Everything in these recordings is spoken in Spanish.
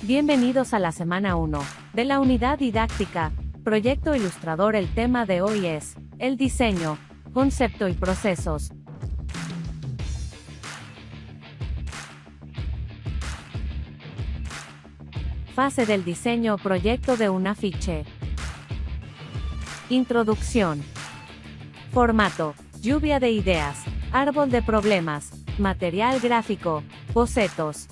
Bienvenidos a la semana 1 de la unidad didáctica, Proyecto Ilustrador. El tema de hoy es el diseño, concepto y procesos. Fase del diseño o proyecto de un afiche. Introducción. Formato: lluvia de ideas, árbol de problemas, material gráfico, bocetos.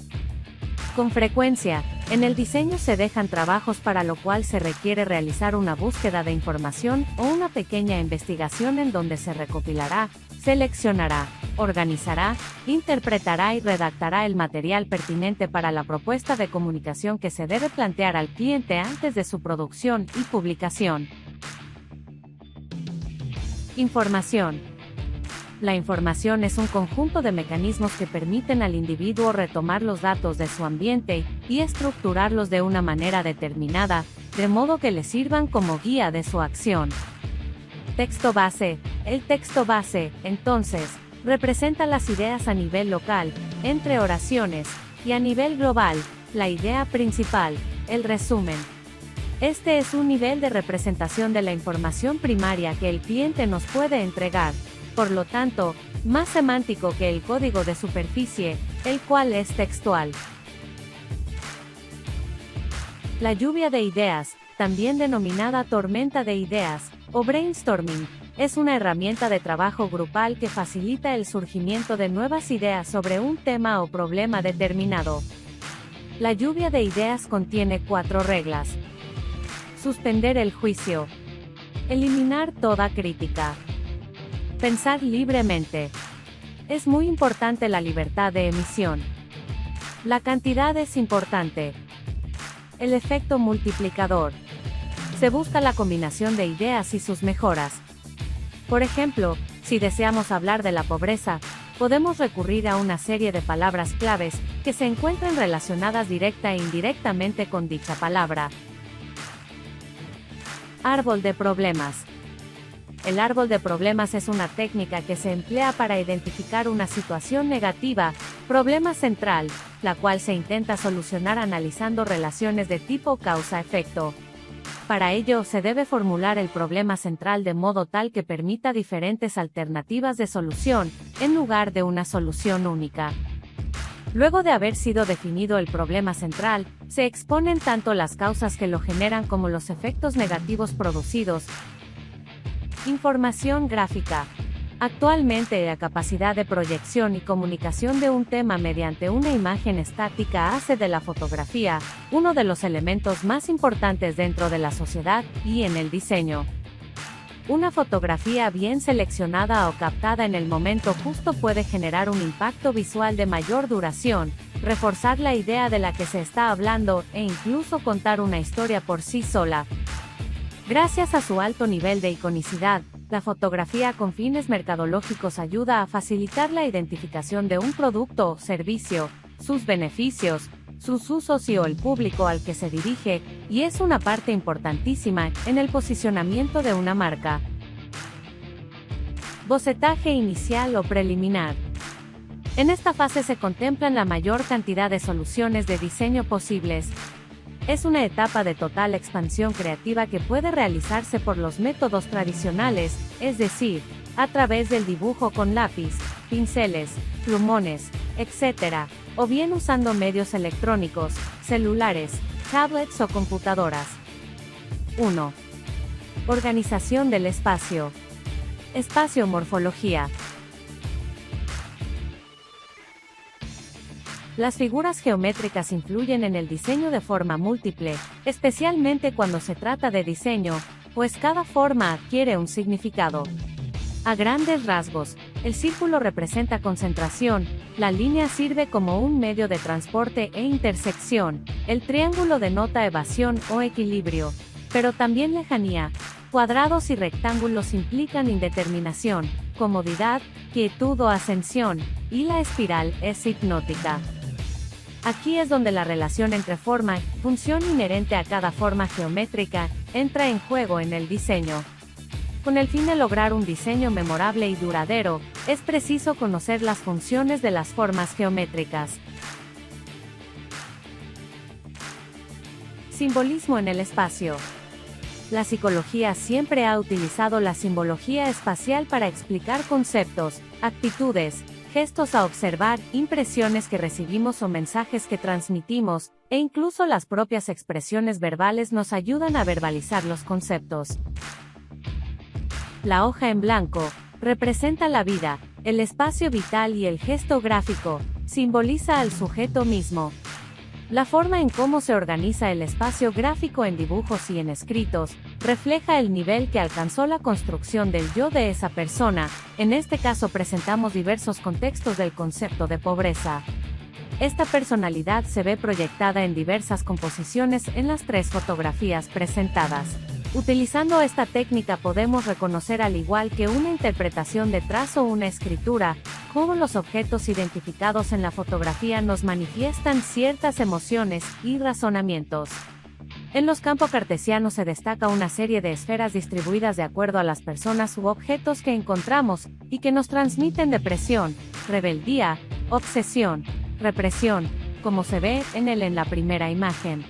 Con frecuencia, en el diseño se dejan trabajos para lo cual se requiere realizar una búsqueda de información o una pequeña investigación en donde se recopilará, seleccionará, organizará, interpretará y redactará el material pertinente para la propuesta de comunicación que se debe plantear al cliente antes de su producción y publicación. Información. La información es un conjunto de mecanismos que permiten al individuo retomar los datos de su ambiente y estructurarlos de una manera determinada, de modo que le sirvan como guía de su acción. Texto base. El texto base, entonces, representa las ideas a nivel local, entre oraciones, y a nivel global, la idea principal, el resumen. Este es un nivel de representación de la información primaria que el cliente nos puede entregar, por lo tanto, más semántico que el código de superficie, el cual es textual. La lluvia de ideas, también denominada tormenta de ideas, o brainstorming, es una herramienta de trabajo grupal que facilita el surgimiento de nuevas ideas sobre un tema o problema determinado. La lluvia de ideas contiene 4 reglas. Suspender el juicio. Eliminar toda crítica. Pensar libremente. Es muy importante la libertad de emisión. La cantidad es importante. El efecto multiplicador. Se busca la combinación de ideas y sus mejoras. Por ejemplo, si deseamos hablar de la pobreza, podemos recurrir a una serie de palabras claves que se encuentran relacionadas directa e indirectamente con dicha palabra. Árbol de problemas. El árbol de problemas es una técnica que se emplea para identificar una situación negativa, problema central, la cual se intenta solucionar analizando relaciones de tipo causa-efecto. Para ello se debe formular el problema central de modo tal que permita diferentes alternativas de solución, en lugar de una solución única. Luego de haber sido definido el problema central, se exponen tanto las causas que lo generan como los efectos negativos producidos. Información gráfica. Actualmente la capacidad de proyección y comunicación de un tema mediante una imagen estática hace de la fotografía uno de los elementos más importantes dentro de la sociedad y en el diseño. Una fotografía bien seleccionada o captada en el momento justo puede generar un impacto visual de mayor duración, reforzar la idea de la que se está hablando e incluso contar una historia por sí sola. Gracias a su alto nivel de iconicidad, la fotografía con fines mercadológicos ayuda a facilitar la identificación de un producto o servicio, sus beneficios, sus usos y o el público al que se dirige, y es una parte importantísima en el posicionamiento de una marca. Bocetaje inicial o preliminar. En esta fase se contemplan la mayor cantidad de soluciones de diseño posibles. Es una etapa de total expansión creativa que puede realizarse por los métodos tradicionales, es decir, a través del dibujo con lápiz, pinceles, plumones, etc., o bien usando medios electrónicos, celulares, tablets o computadoras. 1. Organización del espacio. Espacio-morfología. Las figuras geométricas influyen en el diseño de forma múltiple, especialmente cuando se trata de diseño, pues cada forma adquiere un significado. A grandes rasgos, el círculo representa concentración, la línea sirve como un medio de transporte e intersección, el triángulo denota evasión o equilibrio, pero también lejanía. Cuadrados y rectángulos implican indeterminación, comodidad, quietud o ascensión, y la espiral es hipnótica. Aquí es donde la relación entre forma y función inherente a cada forma geométrica entra en juego en el diseño. Con el fin de lograr un diseño memorable y duradero, es preciso conocer las funciones de las formas geométricas. Simbolismo en el espacio. La psicología siempre ha utilizado la simbología espacial para explicar conceptos, actitudes, gestos a observar, impresiones que recibimos o mensajes que transmitimos, e incluso las propias expresiones verbales nos ayudan a verbalizar los conceptos. La hoja en blanco representa la vida, el espacio vital, y el gesto gráfico simboliza al sujeto mismo. La forma en cómo se organiza el espacio gráfico en dibujos y en escritos refleja el nivel que alcanzó la construcción del yo de esa persona. En este caso presentamos diversos contextos del concepto de pobreza. Esta personalidad se ve proyectada en diversas composiciones en las 3 fotografías presentadas. Utilizando esta técnica podemos reconocer, al igual que una interpretación de trazo o una escritura, cómo los objetos identificados en la fotografía nos manifiestan ciertas emociones y razonamientos. En los campos cartesianos se destaca una serie de esferas distribuidas de acuerdo a las personas u objetos que encontramos, y que nos transmiten depresión, rebeldía, obsesión, represión, como se ve en la primera imagen.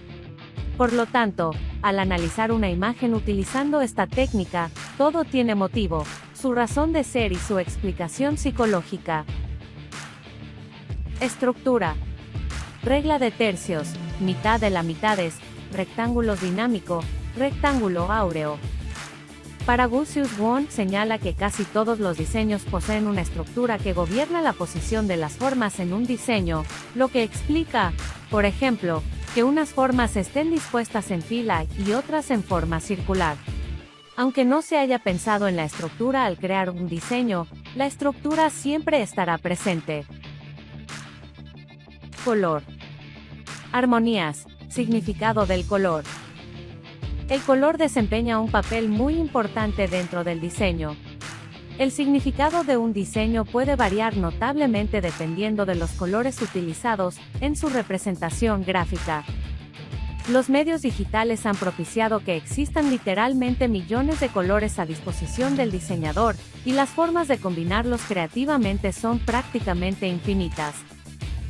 Por lo tanto, al analizar una imagen utilizando esta técnica, todo tiene motivo, su razón de ser y su explicación psicológica. Estructura. Regla de tercios, mitad de la mitades, rectángulo dinámico, rectángulo áureo. Paragusius Wong señala que casi todos los diseños poseen una estructura que gobierna la posición de las formas en un diseño, lo que explica, por ejemplo, que unas formas estén dispuestas en fila y otras en forma circular. Aunque no se haya pensado en la estructura al crear un diseño, la estructura siempre estará presente. Color. Armonías. Significado del color. El color desempeña un papel muy importante dentro del diseño. El significado de un diseño puede variar notablemente dependiendo de los colores utilizados en su representación gráfica. Los medios digitales han propiciado que existan literalmente millones de colores a disposición del diseñador, y las formas de combinarlos creativamente son prácticamente infinitas.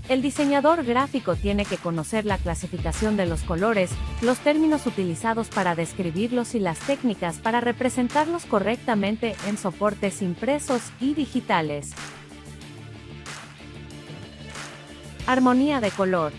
El diseñador gráfico tiene que conocer la clasificación de los colores, los términos utilizados para describirlos y las técnicas para representarlos correctamente en soportes impresos y digitales. Armonía de color.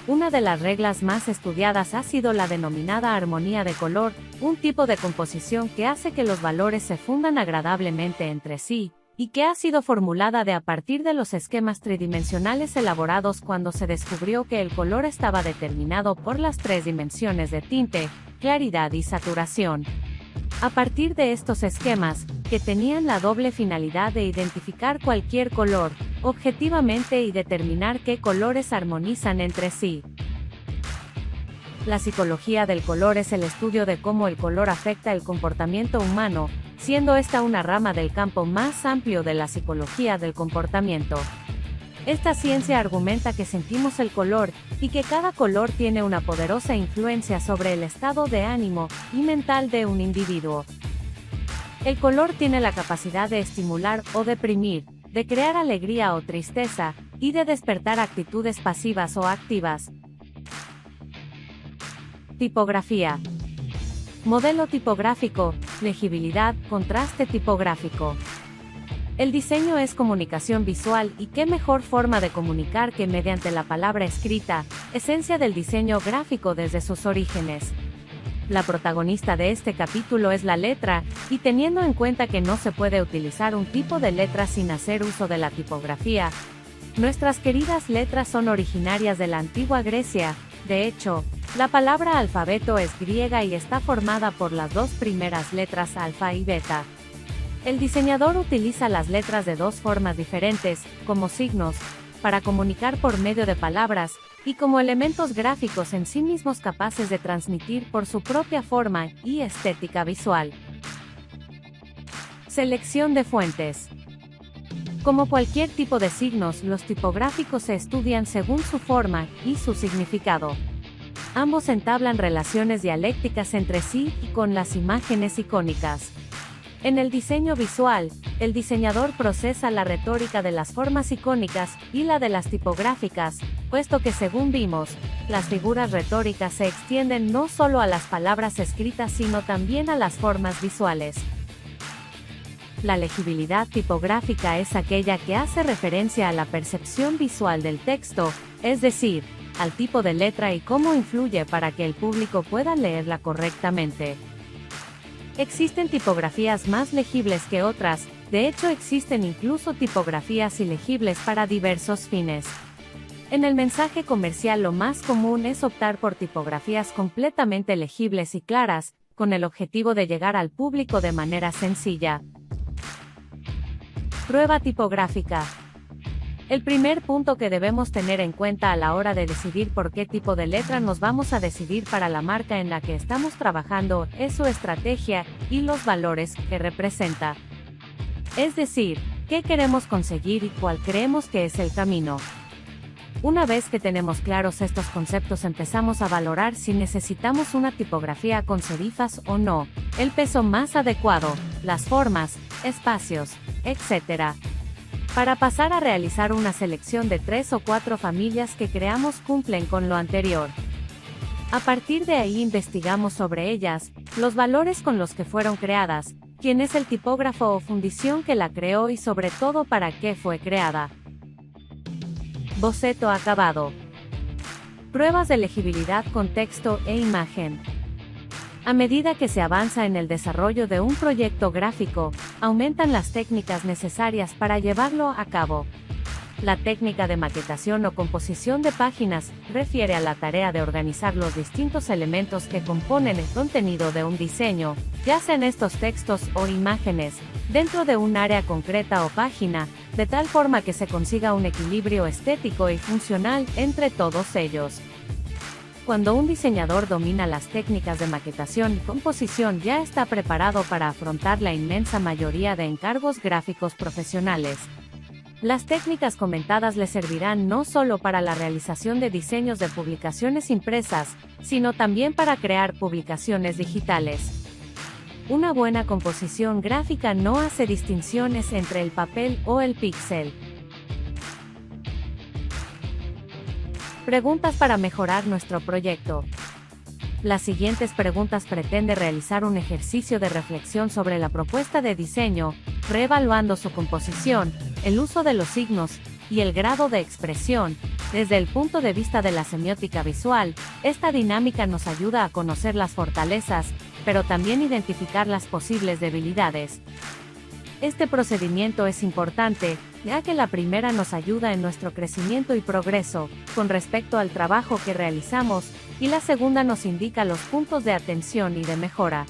Una de las reglas más estudiadas ha sido la denominada armonía de color, un tipo de composición que hace que los valores se fundan agradablemente entre sí, y que ha sido formulada a partir de los esquemas tridimensionales elaborados cuando se descubrió que el color estaba determinado por las 3 dimensiones de tinte, claridad y saturación. A partir de estos esquemas, que tenían la doble finalidad de identificar cualquier color, objetivamente, y determinar qué colores armonizan entre sí. La psicología del color es el estudio de cómo el color afecta el comportamiento humano, siendo esta una rama del campo más amplio de la psicología del comportamiento. Esta ciencia argumenta que sentimos el color, y que cada color tiene una poderosa influencia sobre el estado de ánimo y mental de un individuo. El color tiene la capacidad de estimular o deprimir, de crear alegría o tristeza, y de despertar actitudes pasivas o activas. Tipografía. Modelo tipográfico, legibilidad, contraste tipográfico. El diseño es comunicación visual, y qué mejor forma de comunicar que mediante la palabra escrita, esencia del diseño gráfico desde sus orígenes. La protagonista de este capítulo es la letra, y teniendo en cuenta que no se puede utilizar un tipo de letra sin hacer uso de la tipografía, nuestras queridas letras son originarias de la antigua Grecia. De hecho, la palabra alfabeto es griega y está formada por las 2 primeras letras alfa y beta. El diseñador utiliza las letras de 2 formas diferentes, como signos, para comunicar por medio de palabras, y como elementos gráficos en sí mismos capaces de transmitir por su propia forma y estética visual. Selección de fuentes. Como cualquier tipo de signos, los tipográficos se estudian según su forma y su significado. Ambos entablan relaciones dialécticas entre sí y con las imágenes icónicas. En el diseño visual, el diseñador procesa la retórica de las formas icónicas y la de las tipográficas, puesto que según vimos, las figuras retóricas se extienden no solo a las palabras escritas sino también a las formas visuales. La legibilidad tipográfica es aquella que hace referencia a la percepción visual del texto, es decir, al tipo de letra y cómo influye para que el público pueda leerla correctamente. Existen tipografías más legibles que otras, de hecho existen incluso tipografías ilegibles para diversos fines. En el mensaje comercial lo más común es optar por tipografías completamente legibles y claras, con el objetivo de llegar al público de manera sencilla. Prueba tipográfica. El primer punto que debemos tener en cuenta a la hora de decidir por qué tipo de letra nos vamos a decidir para la marca en la que estamos trabajando es su estrategia y los valores que representa. Es decir, qué queremos conseguir y cuál creemos que es el camino. Una vez que tenemos claros estos conceptos empezamos a valorar si necesitamos una tipografía con serifas o no, el peso más adecuado, las formas, espacios, etc. Para pasar a realizar una selección de 3 o 4 familias que creamos cumplen con lo anterior. A partir de ahí investigamos sobre ellas, los valores con los que fueron creadas, quién es el tipógrafo o fundición que la creó y sobre todo para qué fue creada. Boceto acabado. Pruebas de legibilidad con texto e imagen. A medida que se avanza en el desarrollo de un proyecto gráfico, aumentan las técnicas necesarias para llevarlo a cabo. La técnica de maquetación o composición de páginas refiere a la tarea de organizar los distintos elementos que componen el contenido de un diseño, ya sean estos textos o imágenes, dentro de un área concreta o página, de tal forma que se consiga un equilibrio estético y funcional entre todos ellos. Cuando un diseñador domina las técnicas de maquetación y composición ya está preparado para afrontar la inmensa mayoría de encargos gráficos profesionales. Las técnicas comentadas le servirán no solo para la realización de diseños de publicaciones impresas, sino también para crear publicaciones digitales. Una buena composición gráfica no hace distinciones entre el papel o el píxel. Preguntas para mejorar nuestro proyecto. Las siguientes preguntas pretende realizar un ejercicio de reflexión sobre la propuesta de diseño, reevaluando su composición, el uso de los signos y el grado de expresión. Desde el punto de vista de la semiótica visual, esta dinámica nos ayuda a conocer las fortalezas, pero también identificar las posibles debilidades. Este procedimiento es importante, ya que la primera nos ayuda en nuestro crecimiento y progreso, con respecto al trabajo que realizamos, y la segunda nos indica los puntos de atención y de mejora.